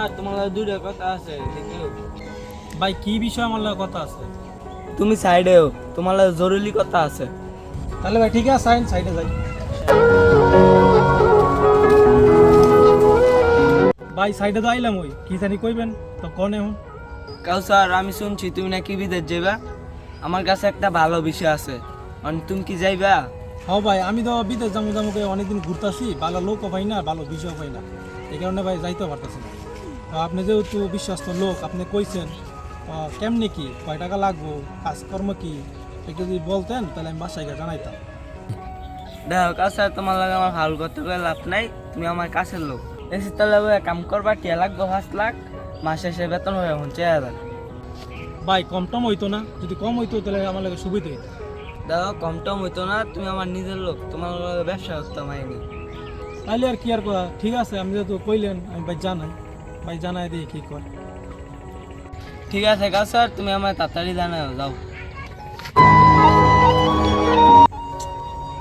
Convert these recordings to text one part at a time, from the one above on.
Sir তোমার লগে দুইটা কথা আছে দেখো। ভাই কি বিষয় আমার লগে কথা আছে? তুমি সাইডেও, তোমার লগে জরুরি কথা আছে। তাহলে ভাই ঠিক আছে, সাইডে যাই। ভাই সাইডে তো আইলাম, ওই কি জানি কইবেন তো কোন এখন? কাউসার আমি শুনছি তুমি নাকি বিদেশ যাইবা। আমার কাছে একটা ভালো বিষয় আছে, মানে তুমি কি যাইবা? হ্যাঁ ভাই, আমি তো বিদেশ যাবো করে অনেকদিন ঘুরতেছি, ভালো লোকও পাই না, ভালো বিষয় পাই না, এই কারণে ভাই যাইতে পারতেছি না। তো আপনি যেহেতু বিশ্বস্ত লোক, আপনি কইছেন কেমনি কি, কয় টাকা লাগবো, কাজকর্ম কি, একটু যদি বলতেন তাহলে আমি বাসায় গিয়ে জানাইতাম। দেখো কাউসার, তোমার লাগে আমার ভালো করতে করে লাভ নাই, তুমি আমার কাছের লোক। এসে তাহলে কাম করবা, টিয়া লাগবো 5 লাখ, মাসে শেষে বেতন হয়ে এখন 4,000। ভাই কম টম হইতো না? যদি কম হইতো তাহলে আমার লাগে সুবিধা হইতো। দেখো কম টম হইতো না, তুমি আমার নিজের লোক, তোমার লগে ব্যবসা করতাম আইনি। তাহলে আর কি আর করা, ঠিক আছে, আমি যেহেতু কইলেন আমি ভাই জানাই দিই কি কর। ঠিক আছে কাউসার, তুমি আমার তাড়াতাড়ি জানাও, যাও।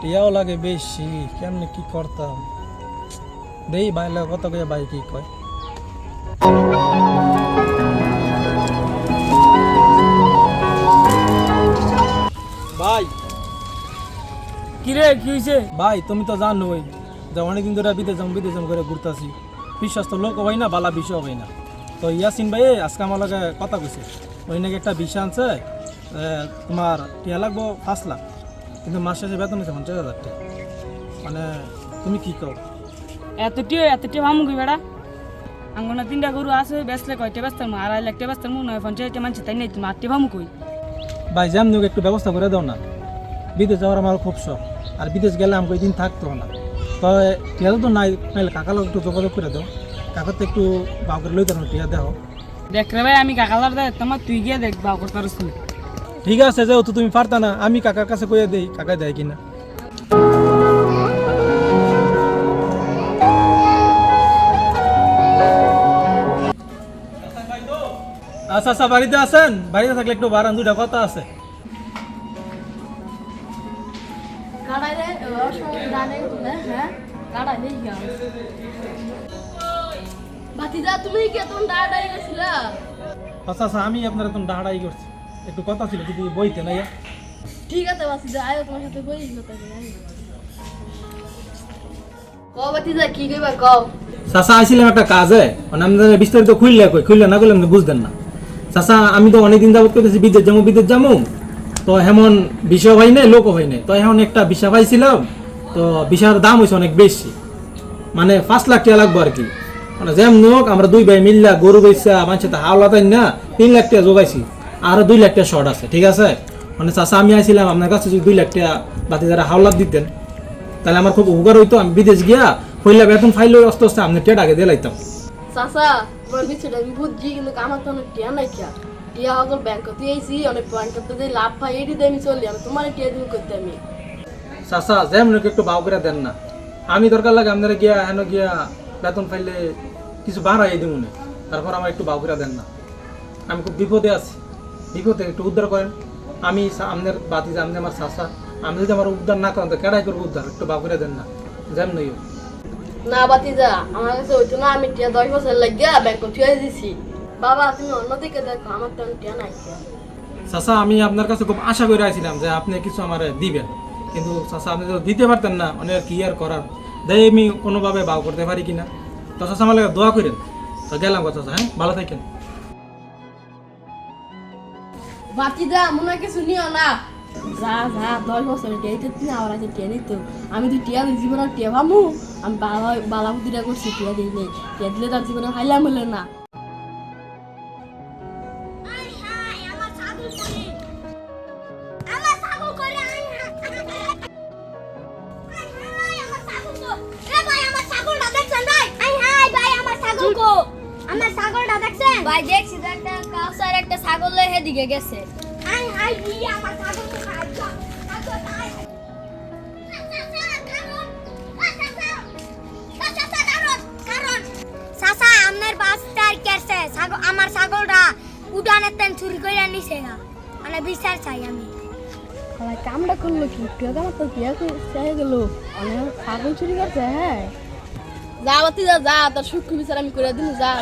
টিয়াও লাগে বেশি, কেমনে কি করতাম, দেই ভাই লাগে কত কইয়া ভাই কি কয়। ভাই কিরে কি হয়েছে? ভাই তুমি তো জানোই যে অনেকদিন ধরে বিদেশ যাম করে ঘুরতাছি, বিশ্বস্ত লোক হয় না, বালা বিষয় হয় না। তো ইয়াসিন ভাই আজকে আমার লগে কথা কইছে, ওই নাকি একটা বিষয় আনছে, তোমার টিয়া লাগবো 5 লাখ, কিন্তু মাস শেষে বেতন হচ্ছে 50,000 টাকা। মানে তুমি কি কও? এতটি ভামু কি বেড়া আঙ্গনা 3টা গরু আছে, বেচলে কয়টা বেচতাম, 2.5 লাখ টাকা বেচতাম, 950 মানুষ তাই নাই, তুমি 8টি ভামু কই? ভাই যেমন হোক একটু ব্যবস্থা করে দাও না, বিদেশ যাওয়ার আমার খুব শখ, আর বিদেশ গেলে আমাকে ওই দিন থাকতো না। তো টিয়া তো নাই, নাহলে কাকার লোক একটু যোগাযোগ করে দাও, কাকার তো একটু বাউ করে লই তখন টিয়া দেও। দেখ রে ভাই, আমি কাকালার দেয় তোমার, তুই গিয়ে দেখ বা করতে পারিস না। ঠিক আছে, যেহেতু তুমি পারতা না, আমি কাকার কাছে কইয়া দেই, কাকা দেয় কিনা। আচ্ছা আচ্ছা, বাড়িতে আছেন? বাড়িতে থাকলে একটু বারান, দুইটা কথা আছে। তুমি কি এখন দাঁড়াই গেছিলা? আচ্ছা আচ্ছা, আমি আপনার একদম ডাহাড়াই করছি, একটু কথা ছিল, যদি বইতে না। ঠিক আছে বাতিজা, আয়ো তোমার সাথে বই কথা বলি। কও বাতিজা কি কইবা কও। চাচা আইছিলাম একটা কাজে, মানে আমাদের বিস্তারিত খুললে না করলে আপনি বুঝতেন না। চাচা আমি তো অনেকদিন যাবত করতেছি বিদেশ যাবো, তো এমন বিষয় হয় নাই, লোকও হয় নাই, তো এখন একটা বিষা পাইছিলাম, তো বিষার দাম হয়েছে অনেক বেশি, মানে 5 লাখ টাকা লাগবো আর কি। মানে যেমন হোক আমরা 2 ভাই মিললা গরু বেচা মানুষের হাওলা তাই না 3 লাখ টাকা যোগাইছি, আরো 2 লাখ টাকা শর্ট আছে, ঠিক আছে। মানে চাচা আমি আইছিলাম আপনার কাছে, যদি 2 লাখ টাকা বাতি যারা হাওলাত দিতেন তাহলে আমার খুব উপকার হইতো। আমি বিদেশ গিয়া পয়লা বেতন ফাইলে আস্তে আস্তে আপনার টিয়াটা আগে দিয়ে লাইতাম। চাচা তোমার বিষয়টা আমি বুঝছি, কিন্তু আমার তো অনেক টিয়া নাই টিয়া টিয়া হকল ব্যাংক দিয়েছি, অনেক ব্যাংক যে লাভ পাই এটি দিয়ে আমি চলি, আমি তোমার টিয়া দিন করতে আমি। চাচা যেমন একটু বাউ করে দেন না, আমি দরকার লাগে আপনারা গিয়া হেন গিয়া বেতন ফাইলে কিছু বাড়াই দিব না, তারপর আমার একটু বাউ করে দেন না। আমি খুব বিপদে আছি, বিপদে একটু উদ্ধার করেন। আমি আপনার বাতি আপনি আমার চাচা, আমি যদি আমার উদ্ধার না করেন তো কেডাই করবো উদ্ধার, একটু বাউ করে দেন না যেমন নই। না বাতিজা, আমার কাছে হইতো না, আমি টিয়া 10 বছর লাগিয়া ব্যাংক থুয়ে দিছি। বাবা তুমি অন্যদিকে দেখো, আমার তো টিয়া নাই টিয়া। চাচা আমি আপনার কাছে খুব আশা করে আছিলাম যে আপনি কিছু আমার দিবেন, কিন্তু চাচা আপনি তো দিতে পারতেন না, অনেক কি আর করার, দেয় আমি কোনোভাবে বাউ করতে পারি কিনা। তো চাচা আমার লাগে দোয়া করেন। তো গেলাম কথা, হ্যাঁ ভালো থাকেন। বাতিজা মনে কিছু নিও না, যা 10 বছর টিয়া দিতে তুমি আমার কাছে টিয়া নিত, আমি তো টিয়া জীবনে টিয়া ভামু, আমি বালা বুদ্ধিটা করছি, টিয়া দিই নেই, টিয়া দিলে তার জীবনে খাইলাম হলো না। আমার ছাগলটা দেখছেন ভাই? দেখছি তো, একটা কাউসার একটা ছাগল লয়ে হেদিকে গেছে। আই হাই দি আমার ছাগল তো খাইছো। চাচা আমার বাচ্চার কেসে আমার ছাগলটা উঠানের তেন চুরি করে নিছে না, মানে বিচার চাই আমি। কামটা করলো কি, টিয়া আমার তো টিয়া চাই গেল, অনেক ছাগল চুরি করছে। হ্যাঁ যা বাতি যা, তোর সুখ বিচার আমি করে দিন, যা।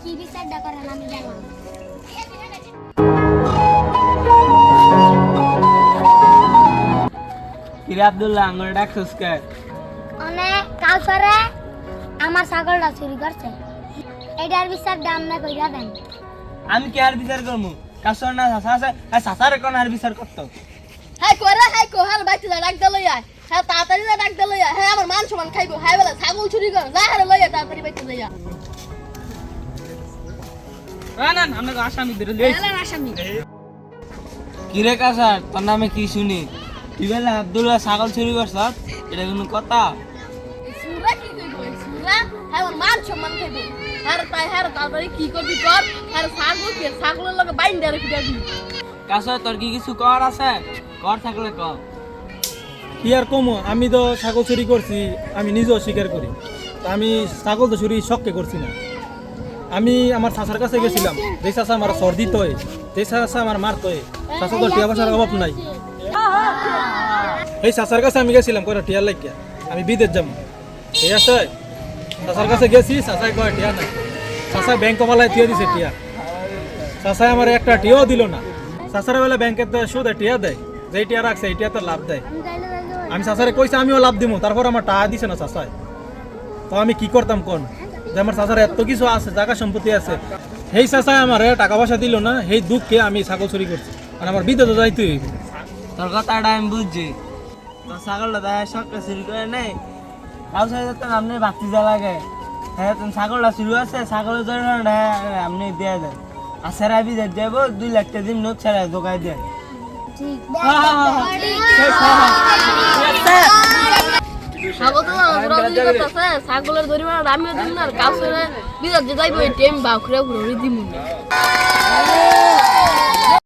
কি বিচারটা করেন আমি জানলাম। কিরে আব্দুল্লাহ আঙ্গুরে ডাকছিস কে? মানে কাউসারে আমার ছাগলটা চুরি করছে, এটার বিচারটা আপনি কইরা দেন। আমি কি আর বিচার করবো? কাছর না চাচা আছে, চাচারে কোন আর বিচার করতো? হ্যাঁ কইরা হ্যাঁ কো হাল বাইতে ডাক দে লইয়া, হ্যাঁ তাড়াতাড়ি ডাক দে লইয়া, হ্যাঁ আমার মান সম্মান খাইবো, হ্যাঁ বলে ছাগল চুরি করে যা হারে লইয়া তাড়াতাড়ি বাইতে লইয়া। না না আমরা আসামি ধরে লই এলা আসামি কিরে কাছার তোর নামে কি শুনি? তুই বলে আব্দুল্লাহ ছাগল চুরি করছ? এটা কোনো কথা? সুরা কি কইবো সুরা, হ্যাঁ আমার মান সম্মান খাইবো, হ্যাঁ তাই হ্যাঁ তাড়াতাড়ি কি করবি কর, হ্যাঁ ছাগল কি ছাগলের লগে বাইন্দা রেখে দিবি। কাছার তোর কি কিছু কর আছে? কর থাকলে কর। কি আর কমো, আমি তো ছাগল চুরি করছি, আমি নিজেও স্বীকার করি। তা আমি ছাগল তো চুরি শখকে করছি না। আমি আমার চাচার কাছে গেছিলাম, যে চাচা আমার সর্দি তয়, যে চাচা আমার মার তয়, চাচা তো টিয়া পয়সার অভাব নাই। এই চাচার কাছে আমি গেছিলাম কয়টা টিয়ার লাগিয়া, আমি বিদেশ যাবো, ঠিক আছে? চাচার কাছে গেছি, চাচাই কয় টিয়া নাই। চাচা ব্যাংক পালায় টিয়া দিছে টিয়া, চাচাই আমার একটা টিয়াও দিল না। চাচার বেলা ব্যাংকের সুদে টিয়া দেয়, যে টিয়া রাখছে এই টিয়া তো লাভ দেয়। আমি চাচারে কইছি আমিও লাভ দিব, তারপর আমার টাকা দিছে না চাচাই। তো আমি কি করতাম কোন, যে আমার চাচার এত কিছু আছে, জায়গা সম্পত্তি আছে, সেই চাচাই আমার টাকা পয়সা দিল না, সেই দুঃখে আমি ছাগল চুরি করছি। আর আমার বিদেশে যাইতে হইব। তোর কথাটা আমি বুঝছি, তোর ছাগলটা দেখা শখটা চুরি করে নেই, কাউসার তো আপনি বাতি যা লাগে, হ্যাঁ তুমি ছাগলটা চুরি আছে, ছাগলের জন্য আপনি দিয়ে দেন। আর সেরা বিদেশ যাবো 2 লাখ টাকা দিন নোট ছেড়ে দোকায় দেন। ঠিক ছাগল তো ঘুরাঘুরি করতেছে, ছাগলের দড়ি মারা আমিও দিন না, কাউসরে বিদার যে যাইবো এই টাইম বাউখরে ঘুরে দিমু।